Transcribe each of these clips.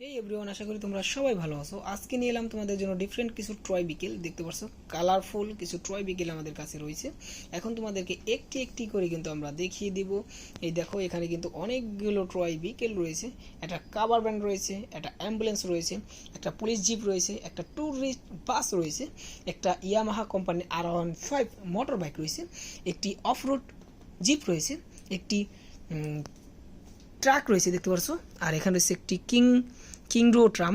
এই এভরিওয়ান, আশা করি তোমরা সবাই ভালো আছো। আজকে নিয়ে এলাম তোমাদের জন্য ডিফারেন্ট কিছু ট্রয় বিকেল। দেখতে পাচ্ছ কালারফুল কিছু ট্রয় বিকেল আমাদের কাছে রয়েছে। এখন তোমাদেরকে একটি একটি করে কিন্তু আমরা দেখিয়ে দিব। এই দেখো, এখানে কিন্তু অনেকগুলো ট্রয় বিকেল রয়েছে। একটা কাভার ভ্যান রয়েছে, একটা অ্যাম্বুলেন্স রয়েছে, একটা পুলিশ জিপ রয়েছে, একটা ট্যুরিস্ট বাস রয়েছে, একটা ইয়ামাহা কোম্পানির R15 মোটর বাইক রয়েছে, একটি অফরোড জিপ রয়েছে, একটি ট্রাক রয়েছে দেখতে পাচ্ছ, আর এখানে রয়েছে একটি কিংডো ট্রাম।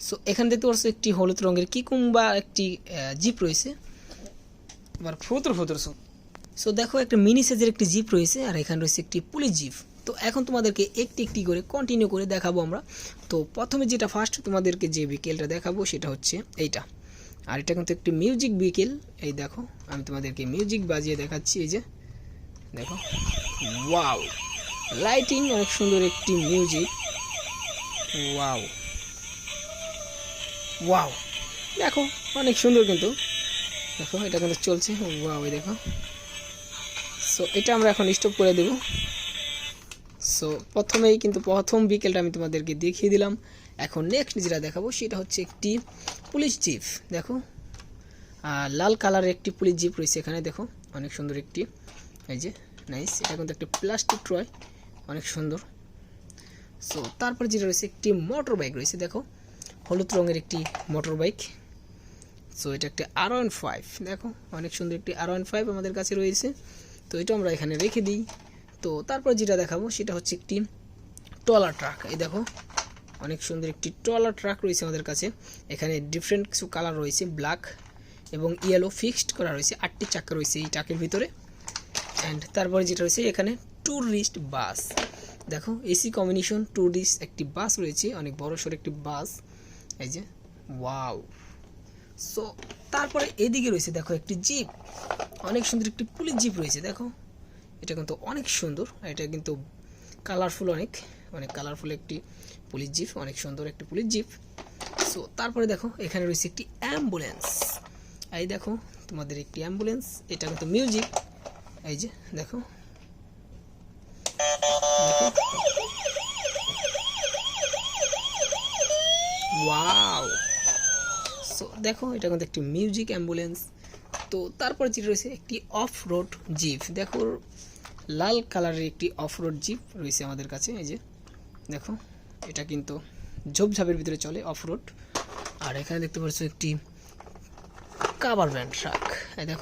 সো এখানে দেখতে পাচ্ছ একটি হলুদ রঙের কিকুম্বা একটি জিপ রয়েছে, আবার ফুতুর সো দেখো একটা মিনি সাইজের একটি জিপ রয়েছে, আর এখানে রয়েছে একটি পুলিশ জিপ। তো এখন তোমাদেরকে একটি একটি করে কন্টিনিউ করে দেখাবো আমরা। তো প্রথমে যেটা ফার্স্ট তোমাদেরকে যে বিকেলটা দেখাবো সেটা হচ্ছে এইটা, আর এটা কিন্তু একটি মিউজিক বিকেল। এই দেখো, আমি তোমাদেরকে মিউজিক বাজিয়ে দেখাচ্ছি। এই যে দেখো, ওয়াও, লাইটিং অনেক সুন্দর একটি মিউজিক। ওয়াও ওয়াও, দেখো অনেক সুন্দর কিন্তু। দেখো এটা কিন্তু চলছে, ওয়াও, দেখো। সো এটা আমরা এখন স্টপ করে দেব। সো প্রথমেই কিন্তু প্রথম বিকেলটা আমি তোমাদেরকে দেখিয়ে দিলাম। এখন নেক্সট যেটা দেখাবো সেটা হচ্ছে একটি পুলিশ জিপ। দেখো, লাল কালারের একটি পুলিশ জিপ রয়েছে এখানে। দেখো অনেক সুন্দর একটি, এই যে নাইস। এটা কিন্তু একটা প্লাস্টিক ট্রয়, অনেক সুন্দর। সো তারপর যেটা রয়েছে একটি মোটর বাইক রয়েছে। দেখো হলুদ রঙের একটি মোটর বাইক। সো এটা একটা R15। দেখো অনেক সুন্দর একটি R15 আমাদের কাছে রয়েছে। তো এটা আমরা এখানে রেখে দিই। তো তারপর যেটা দেখাবো সেটা হচ্ছে একটি ট্রলার ট্রাক। এই দেখো অনেক সুন্দর একটি ট্রলার ট্রাক রয়েছে আমাদের কাছে। এখানে ডিফারেন্ট কিছু কালার রয়েছে, ব্ল্যাক এবং ইয়েলো ফিক্সড করা রয়েছে। 8টি চাকা রয়েছে এই ট্রাকের ভিতরে। অ্যান্ড তারপরে যেটা রয়েছে এখানে ট্যুরিস্ট বাস। দেখো এসি কম্বিনেশন ট্যুরিস্ট একটি বাস রয়েছে, অনেক বড় সড়ো একটি বাস। এই যে ওয়াও। সো তারপরে এদিকে রয়েছে দেখো একটি জিপ, অনেক সুন্দর একটি পুলিশ জিপ রয়েছে। দেখো এটা কিন্তু অনেক সুন্দর, এটা কিন্তু কালারফুল, অনেক অনেক কালারফুল একটি পুলিশ জিপ, অনেক সুন্দর একটি পুলিশ জিপ। সো তারপরে দেখো এখানে রয়েছে একটি অ্যাম্বুলেন্স। এই দেখো তোমাদের একটি অ্যাম্বুলেন্স, এটা কিন্তু মিউজিক। এই যে দেখো, ওয়াও। সো দেখো এটা কিন্তু একটি মিউজিক অ্যাম্বুলেন্স। তো তারপর যেটা রয়েছে একটি অফ রোড জিপ। দেখো লাল কালারের একটি অফ রোড জিপ রয়েছে আমাদের কাছে। এই যে দেখো, এটা কিন্তু ঝোপঝাপের ভিতরে চলে, অফ রোড। আর এখানে দেখতে পাচ্ছ একটি কাভার ভ্যান ট্রাক। এই দেখো